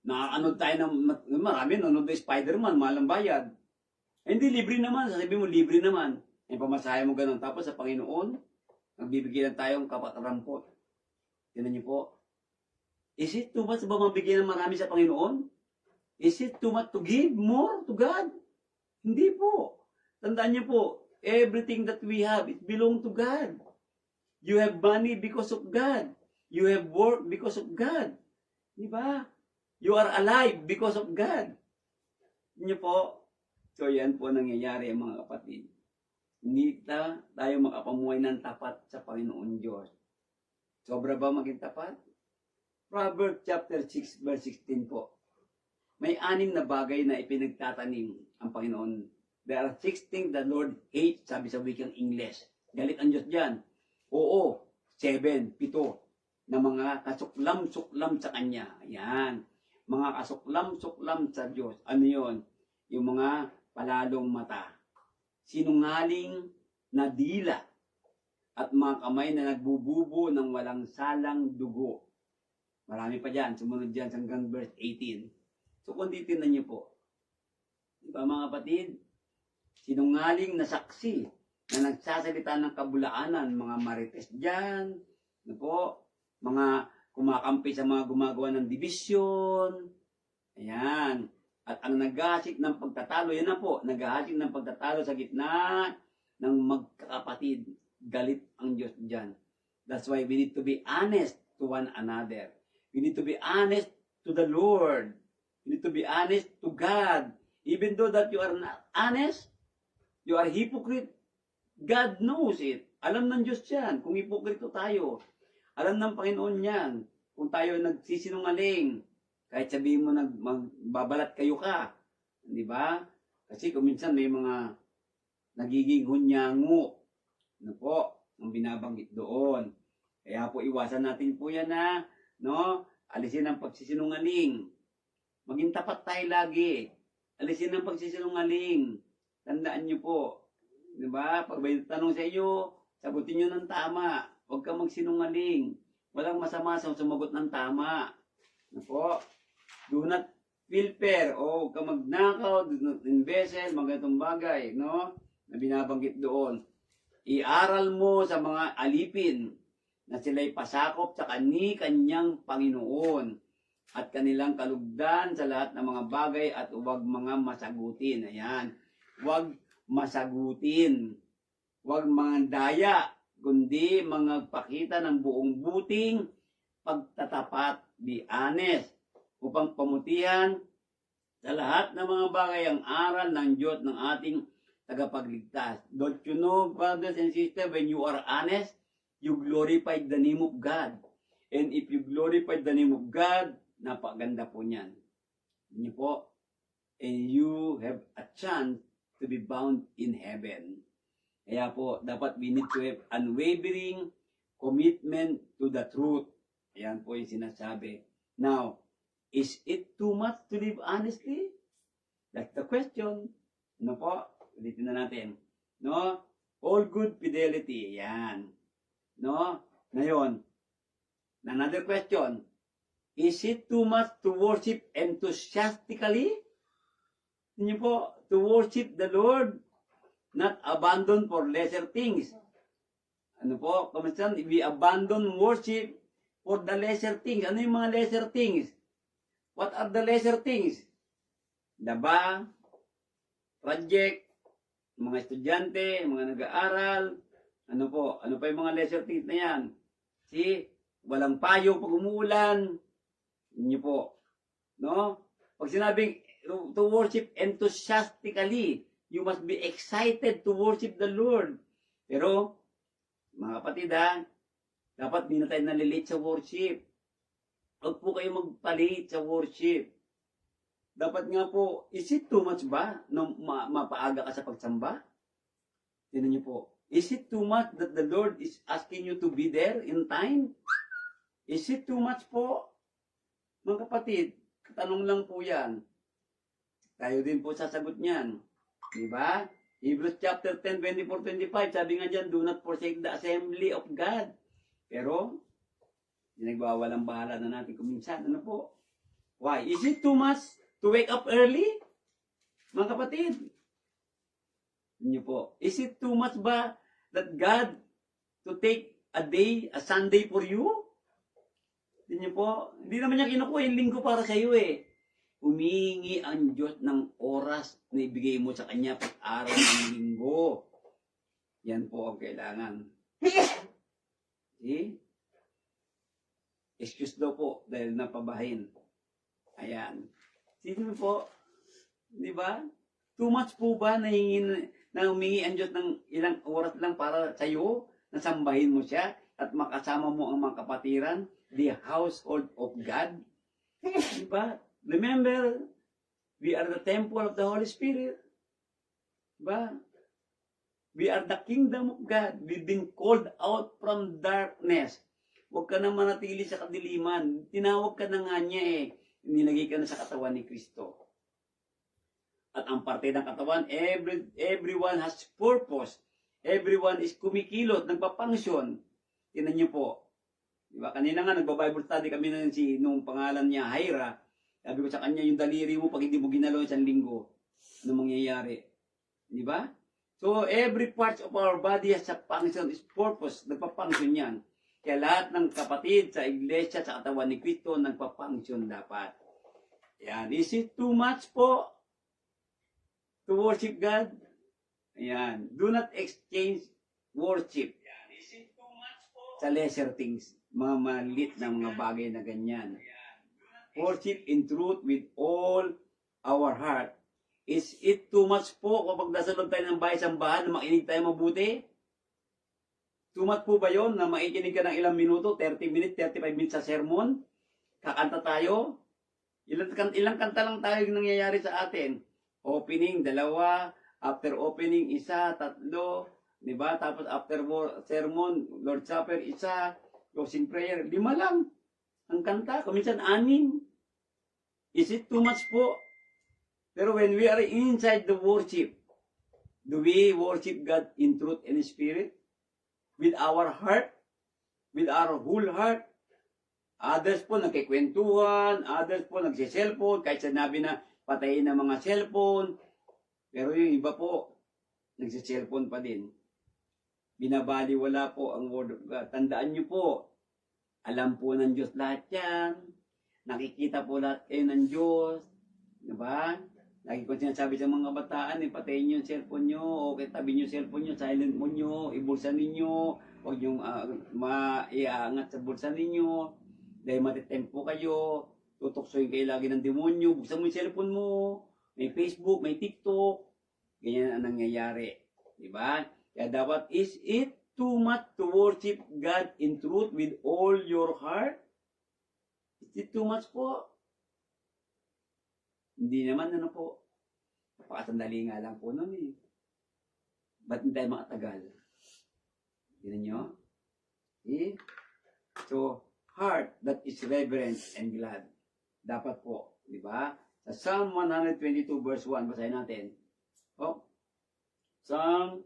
Nakakanood tayo ng, marami nanonood ng Spider-Man, malang bayad. Hindi, libre naman. Sasabihin mo, libre naman. May pamasahe mo ganun. Tapos sa Panginoon, nagbibigay lang tayong kapatarampot. Tignan niyo po. Is it too much ba mabigyan ng marami sa Panginoon? Is it too much to give more to God? Hindi po. Tandaan niyo po, everything that we have, it belongs to God. You have money because of God. You have work because of God. Di ba? You are alive because of God. Niyo po. So, yan po nangyayari mga kapatid. Hindi tayo makapamuhay ng tapat sa Panginoon Diyos. Sobra ba maging tapat? Proverbs chapter 6 verse 16 po. May 6 na bagay na ipinagtatanim ang Panginoon. There are 6 things the Lord hates, sabi sa wikang English. Galit ang Diyos dyan. Oo, 7, 7 na mga kasuklam-suklam sa Kanya. Ayan. Mga kasuklam-suklam sa Diyos. Ano yun? Yung mga palalong mata, sinungaling na dila, at mga kamay na nagbububo ng walang salang dugo. Marami pa dyan. Sumunod dyan hanggang verse 18. So kung titignan niyo po, diba mga kapatid, sinungaling na saksi na nagsasalita ng kabulaanan, mga marites dyan, ano po, mga kumakampi sa mga gumagawa ng dibisyon, ayan, at ang naghahasik ng pagtatalo, yan na po, naghahasik ng pagtatalo sa gitna ng magkakapatid, galit ang Diyos dyan. That's why we need to be honest to one another. We need to be honest to the Lord. We need to be honest to God. Even though that you are not honest, you are hypocrite, God knows it. Alam ng Diyos yan kung hipokrito tayo. Alam ng Panginoon yan kung tayo nagsisinungaling. Kahit sabihin mo magbabalat kayo ka. Di ba? Kasi kung minsan may mga nagiging hunyango. Ano po? Ang binabanggit doon. Kaya po iwasan natin po yan na, no? Alisin ang pagsisinungaling. Maging tapat tayo lagi. Alisin ang pagsisinungaling. Tandaan niyo po. Diba? Pag may tanong sa iyo, sagutin niyo ng tama. Huwag kang magsinungaling. Walang masama sa sumagot ng tama. Ano po? Do not pilfer. O huwag kang magnakaw, do not embezzle, mga ganitong bagay. No? Na binabanggit doon. Iaral mo sa mga alipin na sila'y pasakop sa kanyang Panginoon at kanilang kalugdan sa lahat ng mga bagay at huwag mga masagutin. Ayan. Huwag masagutin. Huwag mga daya, kundi mga pakita ng buong buting pagtatapat, be honest, upang pamutihan sa lahat ng mga bagay ang aral ng Diyos ng ating tagapagligtas. Don't you know, brothers and sisters, when you are honest, you glorify the name of God. And if you glorify the name of God, napakaganda po niyan. Niyo po, and you have a chance to be bound in heaven. Kaya po, dapat we need to have unwavering commitment to the truth. Ayan po yung sinasabi. Now, is it too much to live honestly? That's the question. No po? Ulitin na natin. No? All good fidelity. Ayan. No? Ngayon, another question. Is it too much to worship enthusiastically? Niyo po, to worship the Lord, not abandon for lesser things. Ano po? Kamusta? We abandon worship for the lesser things. Ano yung mga lesser things? What are the lesser things? Daba, project, mga estudyante, mga nag-aaral, ano po? Ano pa yung mga lesser things na yan? See? Walang payo pag umuulan. Niyo po. No? Pag sinabing to worship enthusiastically, you must be excited to worship the Lord. Pero, mga kapatid dapat di na tayo nalilate sa worship. Huwag po kayo magpalit sa worship. Dapat nga po, is it too much ba na mapaaga ka sa pagsamba? Tignan niyo po. Is it too much that the Lord is asking you to be there in time? Is it too much po? Mga kapatid, tanong lang po yan. Tayo din po sasagot niyan. Diba? Hebrews chapter 10, 24-25, sabi nga dyan, do not forsake the assembly of God. Pero, nagwawalang bahala na natin kung minsan. Ano po? Why? Is it too much to wake up early? Mga kapatid, niyo po, is it too much ba that God to take a day, a Sunday for you? Niyo po, hindi naman niya kinukuha yung linggo para sa iyo eh. Humihingi ang Diyos ng oras na ibigay mo sa Kanya pag-araw ng linggo. Yan po ang kailangan. See? Excuse daw po dahil napabahin. Ayan. Sino po? Di ba? Too much po ba na humingi ang Diyos ng ilang oras lang para sa iyo, na sambahin mo siya at makasama mo ang mga kapatiran, the household of God? Di ba? Remember, we are the temple of the Holy Spirit. Diba? We are the kingdom of God. We've been called out from darkness. Huwag ka na manatili sa kadiliman. Tinawag ka na nga niya eh. Nilagay ka na sa katawan ni Kristo. At ang parte ng katawan, everyone has purpose. Everyone is kumikilot, nagpapangsyon. Tingnan niyo po. Diba? Kanina nga, nagba-Bible study kami nung pangalan niya, Hyra. Sabi ko sa kanya, yung daliri mo, pag hindi mo ginalaw isang linggo, ano mangyayari? Diba? So, every part of our body has a function, is purpose. Nagpa-function yan. Kaya lahat ng kapatid sa iglesia, sa katawan ni Cristo, nagpa-function dapat. Yan. Is it too much po to worship God? Ayan. Do not exchange worship sa lesser things. Mga maliit na mga bagay na ganyan. Worship in truth with all our heart. Is it too much po kapag nasa loob tayo ng bahay sambahan na makinig tayo mabuti? Too much po ba yun na makikinig ka ng ilang minuto, 30 minutes, 35 minutes sa sermon? Kakanta tayo? Ilang kanta lang tayo yung nangyayari sa atin? Opening, 2. After opening, 1, 3. Diba? Tapos after sermon, Lord Supper, 1. Closing prayer, 5 lang. Ang kanta, kuminsan 6. Is it too much po? Pero when we are inside the worship, do we worship God in truth and spirit? With our heart? With our whole heart? Others po nagkikwentuhan, others po nagsiselfone, kahit sinabi na patayin ang mga cellphone. Pero yung iba po, nagsiselfone pa din. Binabaliwala po ang word of God. Tandaan nyo po, alam po ng Diyos lahat yan. Nakikita po lahat kayo ng Diyos. Diba? Lagi ko sinasabi sa mga kabataan, patayin nyo yung cellphone nyo, o tabi nyo yung cellphone nyo, silent mo nyo, ibulsa ninyo, huwag nyo maiangat sa bulsa ninyo, dahil matitempo kayo, tutuksoin kayo lagi ng demonyo, buksan mo yung cellphone mo, may Facebook, may TikTok, ganyan ang nangyayari. Diba? Kaya dapat, is it too much to worship God in truth with all your heart? Is it too much po? Hindi naman, ano po. Napakasandali nga lang po nun eh. Ba't hindi tayo makatagal? Tignan nyo? See? So, heart that is reverent and glad. Dapat po. Di ba? Sa Psalm 122 verse 1, basahin natin. Oh. Psalm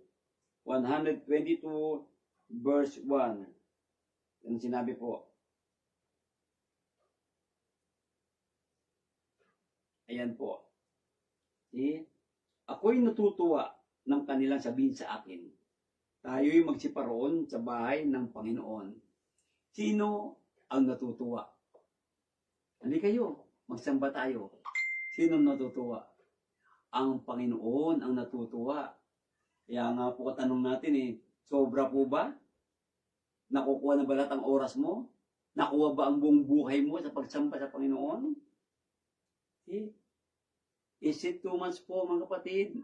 122 verse 1. Yan sinabi po. Ayan po. See? Ako'y natutuwa ng kanilang sabihin sa akin. Tayo'y magsiparoon sa bahay ng Panginoon. Sino ang natutuwa? Hindi kayo. Magsamba tayo. Sino ang natutuwa? Ang Panginoon ang natutuwa. Kaya nga po katanong natin sobra po ba? Nakukuha na ba lahat ang oras mo? Nakuha ba ang buong buhay mo sa pagsamba sa Panginoon? See? Is it too much po mga kapatid?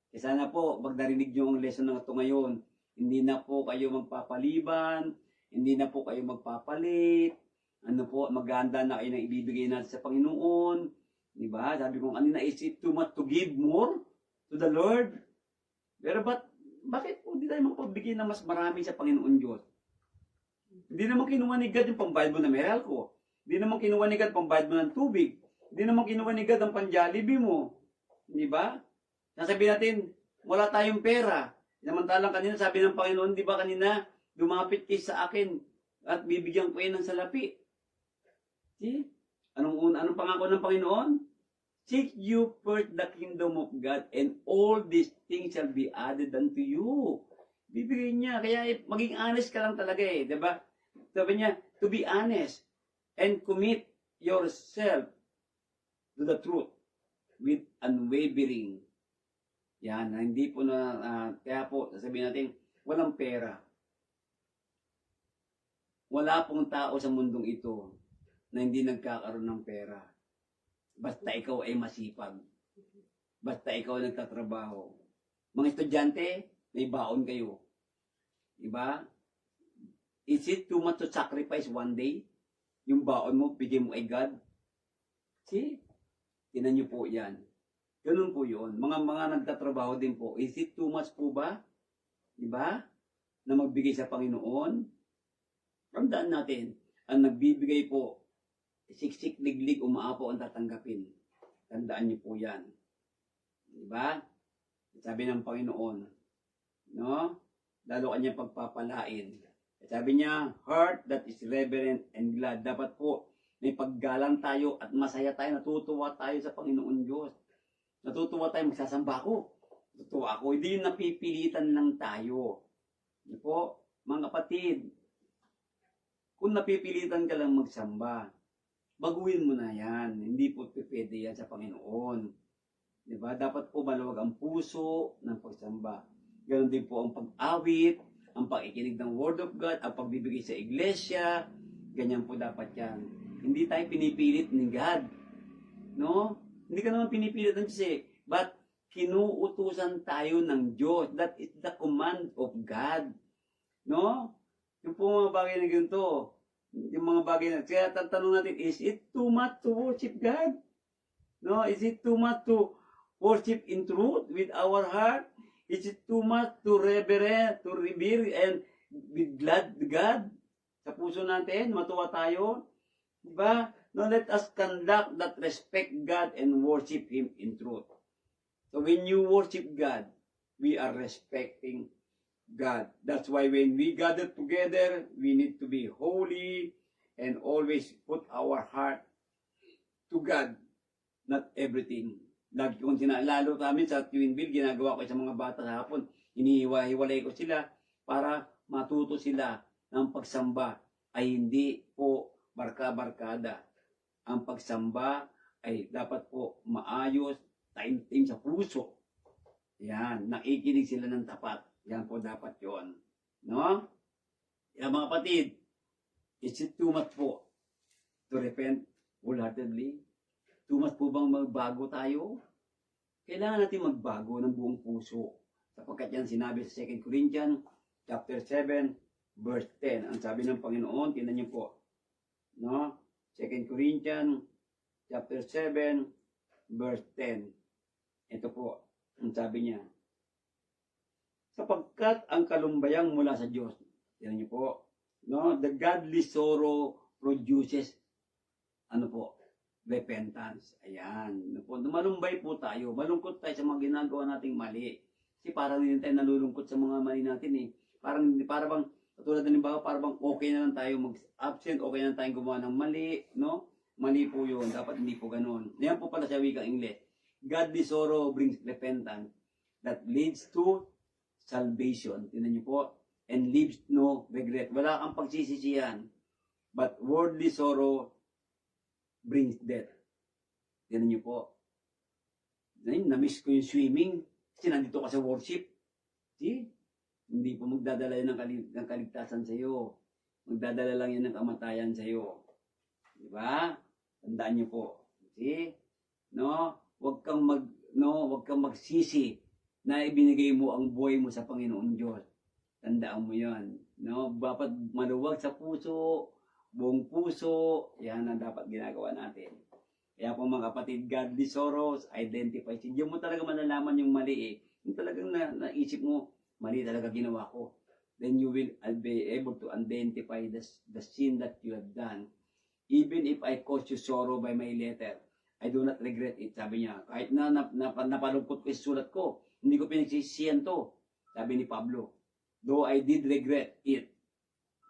E sana po, pag narinig nyo ang lesson na ito ngayon, hindi na po kayo magpapaliban, hindi na po kayo magpapalit, ano po, maganda na kayo na ibibigay natin sa Panginoon. Diba? Sabi ko kanina, is it too much to give more to the Lord? Pero bakit po hindi tayo magpabigay na mas marami sa Panginoon Diyos? Hindi naman kinuha ni God yung pambayad mo na Meralco. Hindi naman kinuha ni God pambayad mo ng tubig. Hindi naman kinuha ni God ang panjalibi mo. Di ba? Nasabi natin, wala tayong pera. Samantalang kanina, sabi ng Panginoon, di ba kanina, lumapit kayo sa akin at bibigyan ko yan ng salapi. See? Anong pangako ng Panginoon? Seek you first the kingdom of God and all these things shall be added unto you. Bibigyan niya. Kaya maging honest ka lang talaga eh. Di ba? Sabi niya, to be honest and commit yourself to the truth with unwavering. Yan, hindi po kaya po, sasabihin natin, walang pera. Wala pong tao sa mundong ito na hindi nagkakaroon ng pera. Basta ikaw ay masipag. Basta ikaw ay nagtatrabaho. Mga estudyante, may baon kayo. Diba? Is it too much to sacrifice one day? Yung baon mo, bigyan mo kay God? See? Tinan niyo po yan. Ganun po yun. Mga nagtatrabaho din po. Is it too much po ba? Diba? Na magbigay sa Panginoon? Tandaan natin, ang nagbibigay po, siksik, liglig, umaapo ang tatanggapin. Tandaan niyo po yan. Diba? Sabi ng Panginoon, no? Lalo kanya pagpapalain. Sabi niya, heart that is reverent and glad. Dapat po, may paggalang tayo at masaya tayo, natutuwa tayo sa Panginoon Diyos. Natutuwa tayo, magsasamba ako. Natutuwa ako, hindi yung napipilitan lang tayo. Hindi po, mga kapatid, kung napipilitan ka lang magsamba, baguhin mo na yan. Hindi po pwede yan sa Panginoon. Diba? Dapat po maluwag ang puso ng pagsamba. Ganon din po ang pag-awit, ang pakikinig ng Word of God, ang pagbibigay sa iglesia. Ganyan po dapat yan. Hindi tayo pinipilit ng God. No? Hindi ka naman pinipilit ng Diyos eh. But kinuutusan tayo ng Diyos. That is the command of God. No? Yung po mga bagay na ganito, yung mga bagay na, kaya tatanong natin, is it too much to worship God? No? Is it too much to worship in truth with our heart? Is it too much to revere and be glad to God? Sa puso natin, matuwa tayo. Diba? No, let us conduct that respect God and worship Him in truth. So when you worship God, we are respecting God. That's why when we gather together, we need to be holy and always put our heart to God, not everything. Lagi kong lalo namin sa Twinville, ginagawa ko sa mga bata sa hapon, inihiwa-hiwalay ko sila para matuto sila ng pagsamba ay hindi po barka-barkada. Ang pagsamba ay dapat po maayos, taimtim sa puso. Yan, nakikinig sila ng tapat. Yan po dapat yon, no? Yan mga kapatid, is it too much po to repent wholeheartedly? Too much po bang magbago tayo? Kailangan natin magbago ng buong puso. Sapagkat yan sinabi sa 2 Corinthians chapter 7, verse 10. Ang sabi ng Panginoon, tingnan niyo po, no? 2 Corinthians chapter 7, verse 10. Ito po, ang sabi niya, sapagkat ang kalumbayang mula sa Diyos. Yan niyo po. No? The godly sorrow produces repentance. Ayan. Malumbay po tayo. Malungkot tayo sa mga ginagawa nating mali. Kasi parang hindi tayo nalulungkot sa mga mali natin eh. Parang bang, katulad ng bago, parang bang okay na lang tayo mag-absent, okay na lang tayong gumawa ng mali. No? Mali po yun. Dapat hindi po ganun. Yan po pala sa wikang English. Godly sorrow brings repentance that leads to salvation. Tingnan niyo po. And leaves no regret. Wala kang pagsisisihan. But worldly sorrow brings death. Tingnan niyo po. Na-miss ko yung swimming. Kasi nandito ka sa worship. See? Hindi po magdadala yan ng kaligtasan sa iyo. Magdadala lang yan ng kamatayan sa iyo. Diba? Tandaan niyo po. See? No? Huwag kang magsisi na ibinigay mo ang buhay mo sa Panginoon Diyos. Tandaan mo 'yan. No? Dapat maluwag sa puso, buong puso, yan ang dapat ginagawa natin. Kaya po mga kapatid, godly sorrows, identify. Hindi mo talaga malalaman yung mali eh. Yung talagang naisip mo, mali talaga ginawa ko. Then you will be able to identify the sin that you have done. Even if I cause you sorrow by my letter, I do not regret it. Sabi niya, kahit na napalungkot ko yung sulat ko, hindi ko pinagsisiyan to. Sabi ni Pablo, though I did regret it.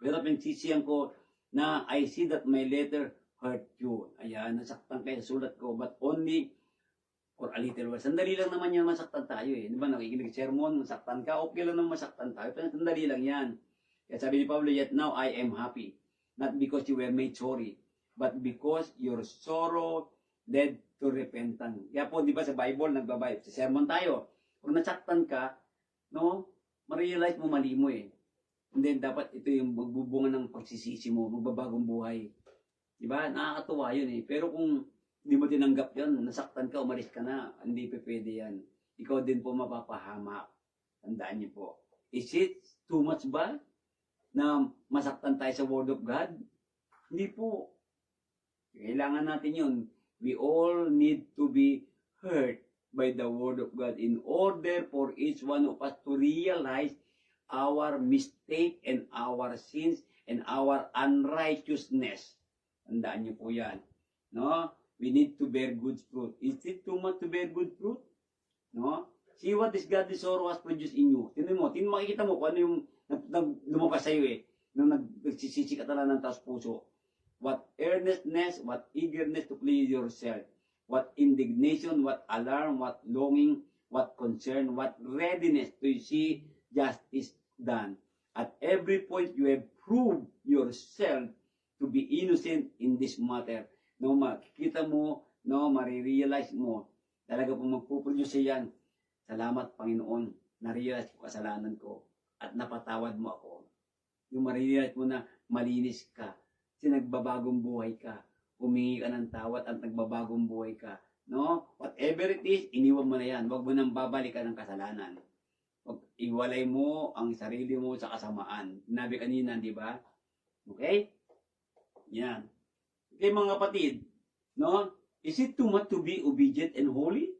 Pero pinagsisiyan ko na I see that my letter hurt you. Ayan, nasaktan kayo sa sulat ko, but only for a little while. Sandali lang naman yan masaktan tayo eh. Di ba, nakikinig sermon, masaktan ka, okay lang naman masaktan tayo. Pero sandali lang yan. Kaya sabi ni Pablo, yet now I am happy. Not because you were made sorry, but because your sorrow led to repentance. Kaya po, di ba sa Bible, sa sermon tayo, pag nasaktan ka, no, ma-realize mo mali mo eh. And then, dapat ito yung magbubunga ng pagsisisi mo, magbabagong buhay. Di ba? Nakakatuwa yun eh. Pero kung hindi mo tinanggap yun, nasaktan ka, umalis ka na, hindi pa pwede yan. Ikaw din po mapapahamak. Tandaan niyo po. Is it too much ba na masaktan tayo sa Word of God? Hindi po. Kailangan natin yun. We all need to be hurt by the Word of God in order for each one of us to realize our mistake and our sins and our unrighteousness. Tandaan niyo po yan. No? We need to bear good fruit. Is it too much to bear good fruit? No? See what this godly sorrow has produced in you. Tingnan mo, makikita mo kung ano yung lumukas sa'yo eh. nung nagsisisi ka talaga ng taos puso. What earnestness, what eagerness to please yourself, what indignation, what alarm, what longing, what concern, what readiness to see justice done. At every point you have proved yourself to be innocent in this matter. No, makikita mo, no, marirealize mo, talaga pong magpuproduce yan. Salamat, Panginoon, narealize ko kasalanan ko at napatawad mo ako. Yung marirealize mo na malinis ka, sinagbabagong buhay ka, humingi ka ng tawad at nagbabagong buhay ka. No? Whatever it is, iniwan mo na yan. Huwag mo nang babalikan ng kasalanan. Iwalay mo ang sarili mo sa kasamaan. Sinabi kanina, di ba? Okay? Yan. Okay, mga kapatid, no? Is it too much to be obedient and holy?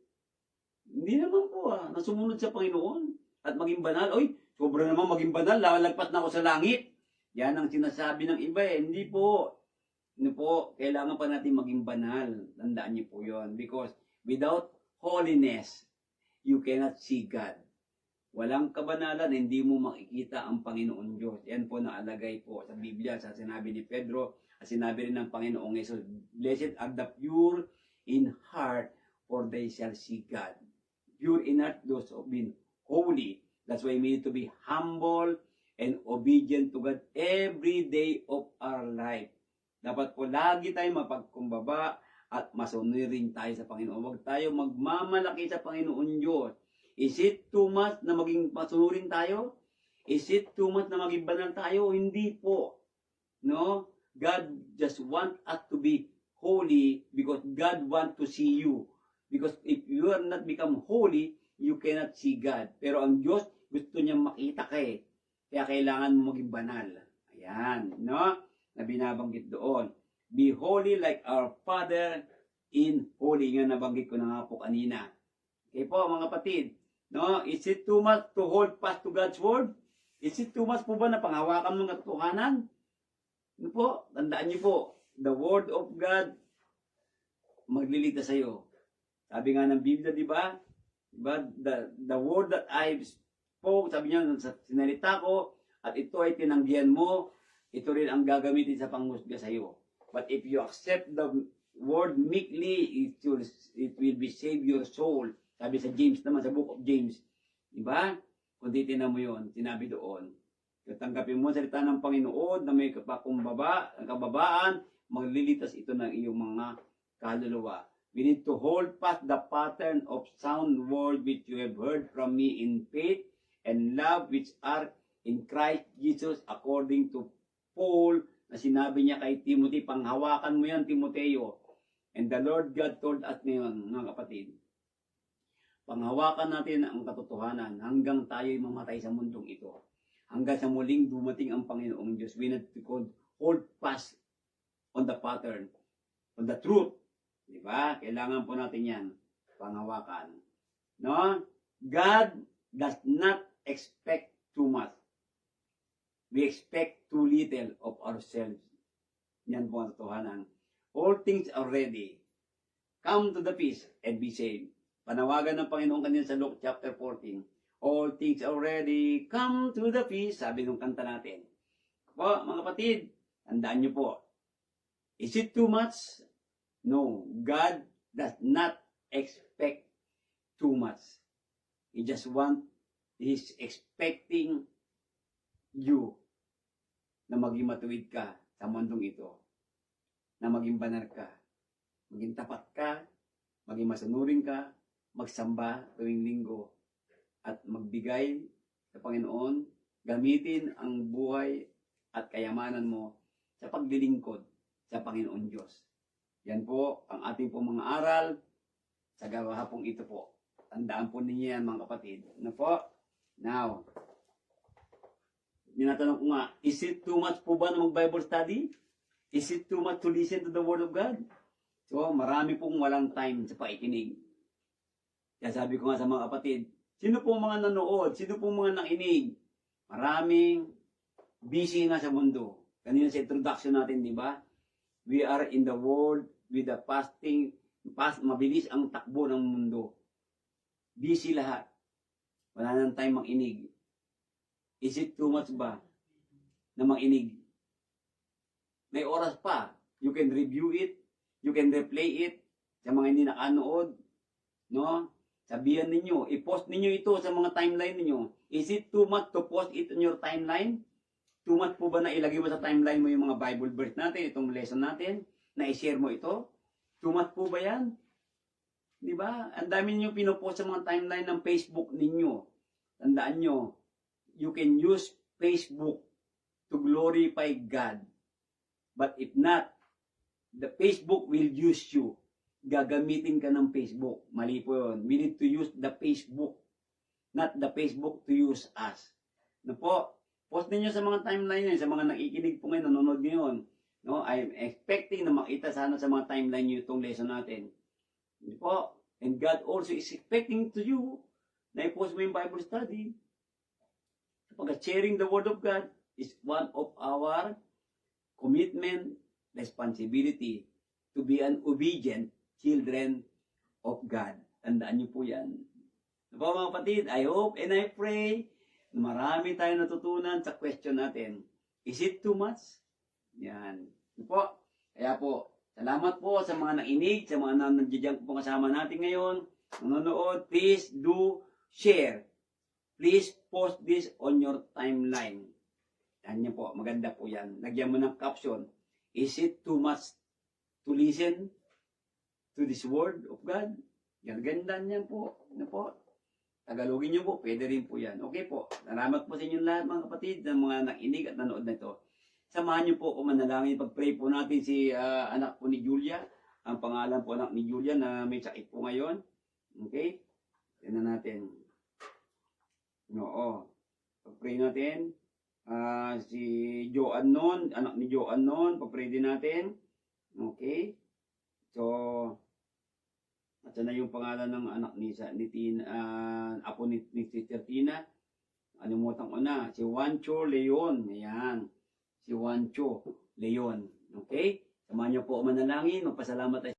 Hindi naman po nasumunod sa Panginoon at maging banal. Oy, sobra naman maging banal, lalagpas na ako sa langit. Yan ang sinasabi ng iba eh. Hindi po. Ano po, kailangan pa natin maging banal. Tandaan niyo po yun. Because without holiness, you cannot see God. Walang kabanalan, hindi mo makikita ang Panginoon Diyos. Yan po naalagay po sa Biblia, sa sinabi ni Pedro, at sinabi rin ng Panginoong Jesus, blessed are the pure in heart, for they shall see God. Pure in heart, those who have been holy. That's why we need to be humble and obedient to God every day of our life. Dapat po lagi tayo mapagkumbaba at masunurin tayo sa Panginoon. Huwag tayo magmamalaki sa Panginoon Diyos. Is it too much na maging pasunurin tayo? Is it too much na maging banal tayo? Hindi po. No? God just want us to be holy because God want to see you. Because if you are not become holy, you cannot see God. Pero ang Diyos, gusto niya makita ka eh. Kaya kailangan mo maging banal. Ayan, no? Na binabanggit doon. Be holy like our Father in holy. Nga nabanggit ko na nga po kanina. Okay po, mga kapatid. No? Is it too much to hold fast to God's word? Is it too much po ba na panghawakan mo ng katotohanan? Ano po? Tandaan niyo po, the word of God magliligtas sa iyo. Sabi nga ng Biblia, di ba? Diba? The word that I spoke, sabi niya, sa sinalita ko, at ito ay tinanggihan mo, ito rin ang gagamitin sa panghusga sa iyo. But if you accept the word meekly, it will be save your soul. Sabi sa James naman, sa book of James. Diba? Kung titignan mo yun, sinabi doon. Tanggapin mo ang salita ng Panginoon na may kababaan, maglilitas ito ng iyong mga kaluluwa. We need to hold fast the pattern of sound word which you have heard from me in faith and love which are in Christ Jesus according to Paul na sinabi niya kay Timothy, panghawakan mo yan, Timoteo. And the Lord God told us ngayon, mga kapatid, panghawakan natin ang katotohanan hanggang tayo'y mamatay sa mundong ito. Hanggang sa muling dumating ang Panginoong Diyos. We need to hold fast on the pattern, on the truth. Diba? Kailangan po natin yan. Panghawakan. No? God does not expect too much. We expect too little of ourselves. Yan po ang katotohanan. All things are ready. Come to the feast and be saved. Panawagan ng Panginoon kanina sa Luke chapter 14. All things are ready. Come to the feast. Sabi nung kanta natin. Po, mga kapatid, tandaan niyo po. Is it too much? No. God does not expect too much. He's expecting you na maging matuwid ka sa mundong ito. Na maging banal ka. Maging tapat ka. Maging masunurin ka. Magsamba tuwing linggo. At magbigay sa Panginoon. Gamitin ang buhay at kayamanan mo sa paglilingkod sa Panginoon Diyos. Yan po ang ating pong mga aral sa gawahapong ito po. Tandaan po ninyo yan, mga kapatid. Ano po? Now, tinatanong ko nga, is it too much po ba na mag-Bible study? Is it too much to listen to the Word of God? So, marami pong walang time sa paikinig. Kaya sabi ko nga sa mga kapatid, sino pong mga nanood? Sino pong mga nakinig? Maraming busy na sa mundo. Kanina sa introduction natin, di ba? We are in the world with the fasting. Mabilis ang takbo ng mundo. Busy lahat. Wala nang time makinig. Is it too much ba? na makinig. May oras pa. You can review it. You can replay it. Sa mga hindi nakanood. No? Sabihan ninyo. I-post ninyo ito sa mga timeline ninyo. Is it too much to post it on your timeline? Too much po ba na ilagay mo sa timeline mo yung mga Bible verse natin, itong lesson natin, na i-share mo ito? Too much po ba yan? Di ba? Ang dami niyo pinopost sa mga timeline ng Facebook ninyo. Tandaan nyo, you can use Facebook to glorify God. But if not, the Facebook will use you. Gagamitin ka ng Facebook. Mali po yun. We need to use the Facebook. Not the Facebook to use us. No po? Post ninyo sa mga timeline nyo, sa mga nakikinig po ngayon, nanonood ngayon. No? I'm expecting na makita sana sa mga timeline nyo itong lesson natin. Hindi po? And God also is expecting to you na i-post mo yung Bible study. Kapag sharing the Word of God is one of our commitment, responsibility to be an obedient children of God. Tandaan niyo po yan. Diba mga kapatid, I hope and I pray na marami tayong natutunan sa question natin. Is it too much? Yan. Po. Kaya po, salamat po sa mga nainig, sa mga nandiyan po kasama natin ngayon. Nanonood, please do share. Please post this on your timeline. Yan niyo po, maganda po yan. Lagyan mo ng caption. Is it too much to listen to this word of God? Yan, ganda niyan po. Ano po? Tagalogin niyo po, pwede rin po yan. Okay po. Salamat po sa inyo lahat mga kapatid, ng mga nakinig at nanood na ito. Samahan niyo po kung manalangin. Pag-pray po natin si anak po ni Julia. Ang pangalan po anak ni Julia na may sakit po ngayon. Okay? Tignan natin. Oo. Pag-pray natin. Si Joan noon, anak ni Joan noon, pag-pray din natin. Okay? So, at na yung pangalan ng anak ni Tina, apo ni Sister Tina. Animutan ko na. Si Juancho Leon. Ayan. Si Juancho Leon. Okay? Samahan niyo po manalangin. Magpasalamat tayo.